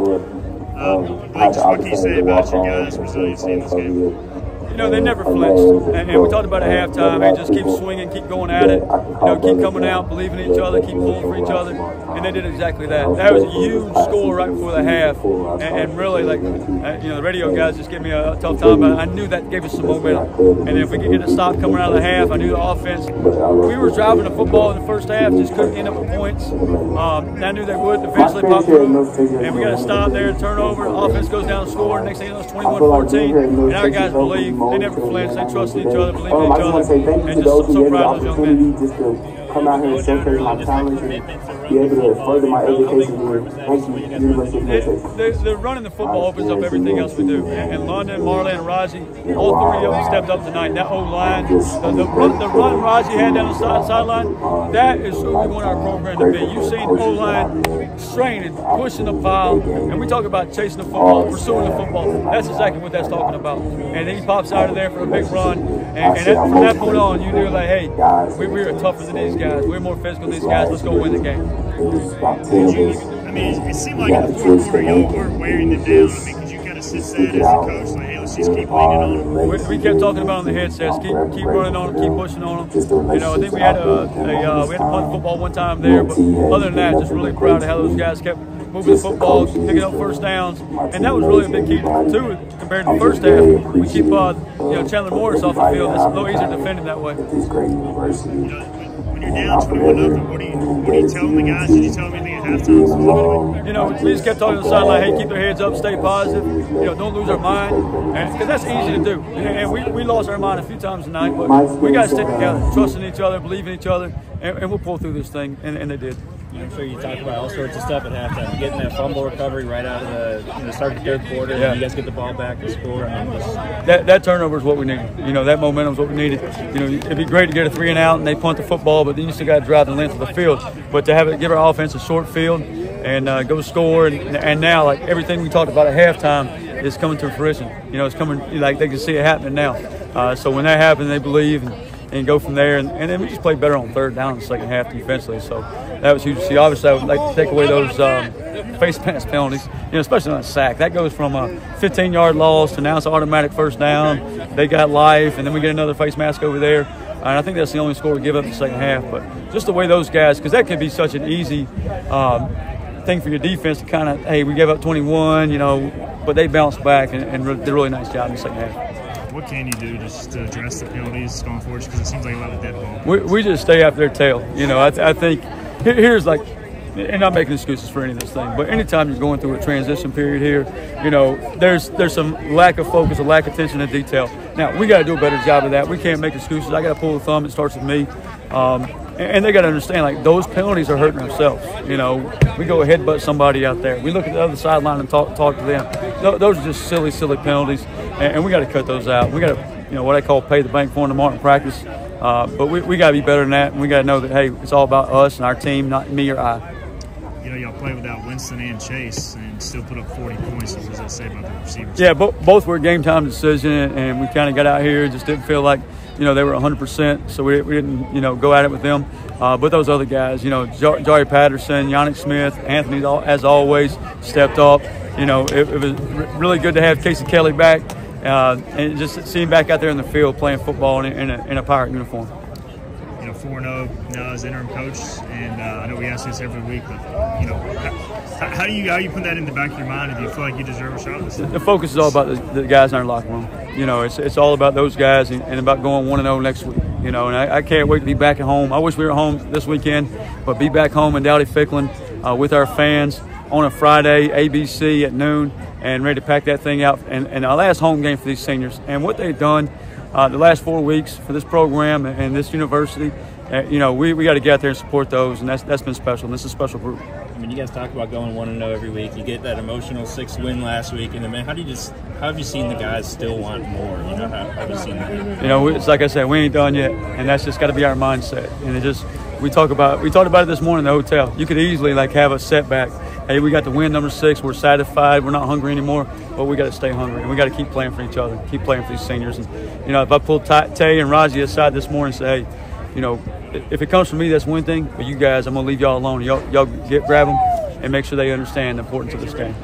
Blake, just what can you say about your guys' resiliency in this game? You know, they never flinched, and we talked about at halftime. They just keep swinging, keep going at it. You know, keep coming out, believing in each other, keep pulling for each other, and they did exactly that. That was a huge score right before the half, and really, like, you know, the radio guys just gave me a tough time, but I knew that gave us some momentum. And if we could get a stop coming out of the half, I knew the offense. We were driving the football in the first half, just couldn't end up with points. And I knew they would eventually pop through, and we got to stop there and turnover. Offense goes down and score. Next thing you know, it's 21-14, and our guys believe. They never flinched. They trusted each other, believed in each other, and just so proud of those young men. Come out here and showcase my talents and be able to further my education here. Thank you, University of Texas. The running the football opens up everything else we do. And London, Marlon, and Raji, all three of them stepped up tonight. That O-line, the run Raji had down the sideline, that is who we want our program to be. You've seen O-line straining, pushing the pile, and we talk about chasing the football, pursuing the football. That's exactly what that's talking about. And then he pops out of there for a big run, and from that point on, you knew, like, hey, we're tougher than these guys. We're more physical than these guys. Let's go win the game. I mean, it seemed like in the fourth quarter, y'all weren't wearing them down. I mean, could you kind of sit there as a coach, like, hey, let's just keep leaning on them? We kept talking about on the headsets, keep running on them, keep pushing on them. You know, I think we had to punt the football one time there, but other than that, just really proud of how those guys kept moving the football, picking up first downs, and that was really a big key too compared to the first half. We keep Chandler Morris off the field. It's a little easier to defend him that way. When you're down 21-0, what are you telling the guys? Did you tell them anything at halftime? You know, we just kept talking to the sideline, hey, keep their heads up, stay positive, you know, don't lose our mind, because that's easy to do. And we lost our mind a few times tonight, but we got to stick together, trusting each other, believing each other, and we'll pull through this thing, and they did. I'm sure you talked about all sorts of stuff at halftime. Getting that fumble recovery right out of the start of the third quarter, and you guys get the ball back and score. I mean, that turnover is what we needed. You know, that momentum is what we needed. You know, it'd be great to get a 3-and-out and they punt the football, but then you still got to drive the length of the field. But to have it, give our offense a short field and go score, and now, like, everything we talked about at halftime is coming to fruition. You know, it's coming, like, they can see it happening now. So when that happens, they believe and go from there. And then we just played better on third down in the second half defensively. So that was huge to see. Obviously, I would like to take away those face mask penalties, you know, especially on a sack. That goes from a 15-yard loss to now it's an automatic first down. They got life, and then we get another face mask over there. And I think that's the only score we give up in the second half. But just the way those guys, because that could be such an easy thing for your defense to kind of, hey, we gave up 21, you know, but they bounced back and did a really nice job in the second half. What can you do just to address the penalties going forward? Because it seems like a lot of dead ball. We just stay after their tail. You know, I think here's like, and not making excuses for any of this thing, but anytime you're going through a transition period here, you know, there's some lack of focus, a lack of attention to detail. Now, we got to do a better job of that. We can't make excuses. I got to pull the thumb. It starts with me. And they got to understand, like, those penalties are hurting ourselves. You know, we go headbutt somebody out there. We look at the other sideline and talk to them. Those are just silly penalties, and we got to cut those out. We got to, you know, what I call pay the bank for them tomorrow in practice. But we got to be better than that, and we got to know that, hey, it's all about us and our team, not me or I. You know, y'all play without Winston and Chase and still put up 40 points. What does that say about the receivers? Yeah, both were a game-time decision, and we kind of got out here, just didn't feel like, you know, they were 100%, so we didn't, you know, go at it with them. But those other guys, you know, Jari Patterson, Yannick Smith, Anthony, as always, stepped up. You know, it was really good to have Casey Kelly back and just see him back out there in the field playing football in a Pirate uniform. You know, 4-0 now as interim coach, and I know we ask this every week, but, you know, how do you put that in the back of your mind? Do you feel like you deserve a shot? The focus is all about the guys in our locker room. You know, it's all about those guys and about going 1-0 next week. You know, and I can't wait to be back at home. I wish we were home this weekend, but be back home in Dowdy-Ficklin with our fans on a Friday, ABC at noon, and ready to pack that thing out. And our last home game for these seniors. And what they've done the last 4 weeks for this program and this university, you know, we got to get out there and support those, and that's been special. And this is a special group. I mean, you guys talk about going 1-0 every week. You get that emotional 6th win last week, and then, man, how have you seen the guys still want more? You know, how have you seen that? You know, it's like I said, we ain't done yet, and that's just got to be our mindset. And it just we talked about it this morning in the hotel. You could easily like have a setback. Hey, we got the win number 6. We're satisfied. We're not hungry anymore, but we got to stay hungry, and we got to keep playing for each other, keep playing for these seniors. And you know, if I pull Tay and Raji aside this morning and say, hey, you know, if it comes from me, that's one thing. But you guys, I'm gonna leave y'all alone. Y'all grab them and make sure they understand the importance of this game.